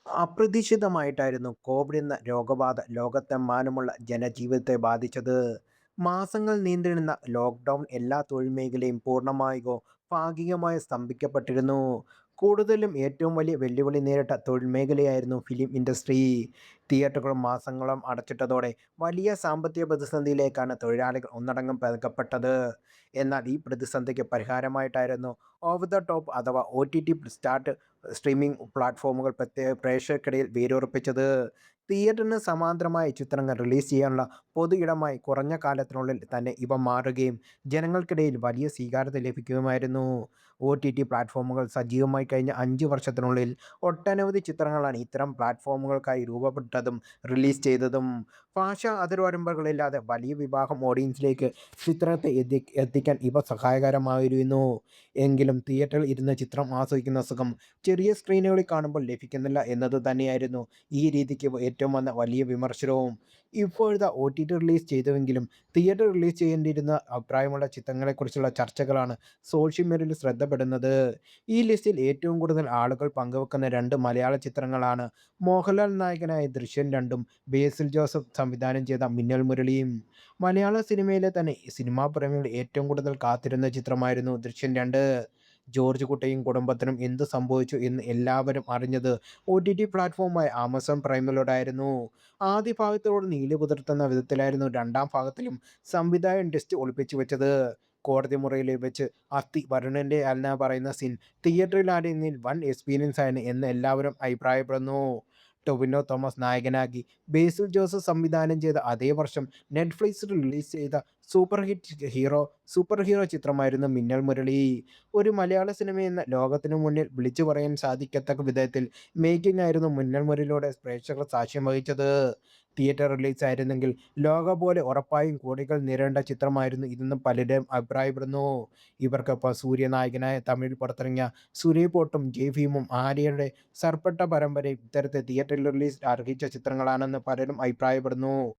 അപ്രതീക്ഷിതമായിട്ടായിരുന്നു Covid എന്ന രോഗബാധ ലോകത്തെമ്പാടുമുള്ള ജനജീവിതത്തെ ബാധിച്ചത്. മാസങ്ങൾ നീണ്ടുനിന്ന ലോക്ക്ഡൗൺ എല്ലാ തൊഴിൽ മേഖലയും പൂർണ്ണമായോ ഭാഗികമായോ സ്തംഭിക്കപ്പെട്ടിരുന്നു. കൂടുതലും ഏറ്റവും വലിയ വെല്ലുവിളി നേരിട്ട തൊഴിൽ മേഖലയായിരുന്നു ഫിലിം ഇൻഡസ്ട്രി. തിയേറ്ററുകൾ മാസങ്ങളോളം അടച്ചിട്ടതോടെ വലിയ സാമ്പത്തിക പ്രതിസന്ധിയിലേക്കാണ് തൊഴിലാളികൾ ഒന്നടങ്കം പതക്കപ്പെട്ടത്. എന്നാൽ ഈ പ്രതിസന്ധിക്ക് പരിഹാരമായിട്ടായിരുന്നു ഓവർ ദ ടോപ്പ് അഥവാ OTT സ്ട്രീമിംഗ് പ്ലാറ്റ്ഫോമുകൾ പ്രേക്ഷകർക്കിടയിൽ വേരുറപ്പിച്ചത്. തിയേറ്ററിന് സമാന്തരമായി ചിത്രങ്ങൾ റിലീസ് ചെയ്യാനുള്ള പൊതു ഇടമായി കുറഞ്ഞ കാലത്തിനുള്ളിൽ തന്നെ ഇവ മാറുകയും ജനങ്ങൾക്കിടയിൽ വലിയ സ്വീകാര്യത ലഭിക്കുകയുമായിരുന്നു. പ്ലാറ്റ്ഫോമുകൾ സജീവമായി കഴിഞ്ഞ 5 വർഷത്തിനുള്ളിൽ ഒട്ടനവധി ചിത്രങ്ങളാണ് ഇത്തരം പ്ലാറ്റ്ഫോമുകൾക്കായി രൂപപ്പെട്ടതും റിലീസ് ചെയ്തതും. ഭാഷാ അതിർവരമ്പുകളില്ലാതെ വലിയ വിഭാഗം ഓഡിയൻസിലേക്ക് ചിത്രത്തെ എത്തിക്കാൻ ഇവ സഹായകരമായിരുന്നു. എങ്കിലും തിയേറ്ററിൽ ഇരുന്ന് ചിത്രം ആസ്വദിക്കുന്ന സുഖം ചെറിയ സ്ക്രീനുകളിൽ കാണുമ്പോൾ ലഭിക്കുന്നില്ല എന്നത് തന്നെയായിരുന്നു ഈ രീതിക്ക് ഏറ്റവും വന്ന വലിയ വിമർശനവും. ഇപ്പോഴത്തെ റിലീസ് ചെയ്തുവെങ്കിലും തിയേറ്റർ റിലീസ് ചെയ്യേണ്ടിയിരുന്ന അഭിപ്രായമുള്ള ചിത്രങ്ങളെക്കുറിച്ചുള്ള ചർച്ചകളാണ് സോഷ്യൽ മീഡിയയിൽ ശ്രദ്ധപ്പെടുന്നത്. ഈ ലിസ്റ്റിൽ ഏറ്റവും കൂടുതൽ ആളുകൾ പങ്കുവെക്കുന്ന രണ്ട് മലയാള ചിത്രങ്ങളാണ് മോഹൻലാൽ നായകനായ ദൃശ്യം 2ഉം ബേസിൽ ജോസഫ് സംവിധാനം ചെയ്ത മിന്നൽ മുരളിയും. മലയാള സിനിമയിലെ തന്നെ സിനിമാ പ്രേമികൾ ഏറ്റവും കൂടുതൽ കാത്തിരുന്ന ചിത്രമായിരുന്നു ദൃശ്യം 2. ജോർജ് കുട്ടിയും കുടുംബത്തിനും എന്ത് സംഭവിച്ചു എന്ന് എല്ലാവരും അറിഞ്ഞത് പ്ലാറ്റ്ഫോമായ ആമസോൺ പ്രൈമിലൂടെയായിരുന്നു. ആദ്യ ഭാഗത്തോട് നീതി പുലർത്തുന്ന വിധത്തിലായിരുന്നു രണ്ടാം ഭാഗത്തിലും സംവിധായകൻ ട്വിസ്റ്റ് ഒളിപ്പിച്ചു വെച്ചത്. കോടതി മുറിയിൽ വെച്ച് വരുണിന്റെ അല്ല പറയുന്ന സീൻ തിയേറ്ററിലായിരുന്നതിൽ വൻ എക്സ്പീരിയൻസ് ആയിരുന്നു എന്ന് എല്ലാവരും അഭിപ്രായപ്പെടുന്നു. ടൊവിനോ തോമസ് നായകനാക്കി ബേസിൽ ജോസഫ് സംവിധാനം ചെയ്ത അതേ വർഷം നെറ്റ്ഫ്ലിക്സിൽ റിലീസ് ചെയ്ത സൂപ്പർ ഹീറോ ചിത്രമായിരുന്നു മിന്നൽ മുരളി. ഒരു മലയാള സിനിമയെന്ന ലോകത്തിനു മുന്നിൽ വിളിച്ചു പറയാൻ സാധിക്കത്തക്ക വിധത്തിൽ മേക്കിംഗ് ആയിരുന്നു മിന്നൽ മുരളിയിലൂടെ പ്രേക്ഷകർ സാക്ഷ്യം വഹിച്ചത്. തിയേറ്റർ റിലീസ് ആയിരുന്നെങ്കിൽ ലോക പോലെ ഉറപ്പായും കോടികൾ നേടേണ്ട ചിത്രമായിരുന്നു ഇതെന്ന് പലരും അഭിപ്രായപ്പെടുന്നു. ഇവർക്കൊപ്പം സൂര്യ നായകനായ തമിഴിൽ പുറത്തിറങ്ങിയ സൂര്യപോട്ടും ജയ് ഭീമും ആര്യയുടെ സർപ്പട്ട പരമ്പരയും ഇത്തരത്തിൽ തിയേറ്ററിൽ റിലീസ് അർഹിച്ച ചിത്രങ്ങളാണെന്ന് പലരും അഭിപ്രായപ്പെടുന്നു.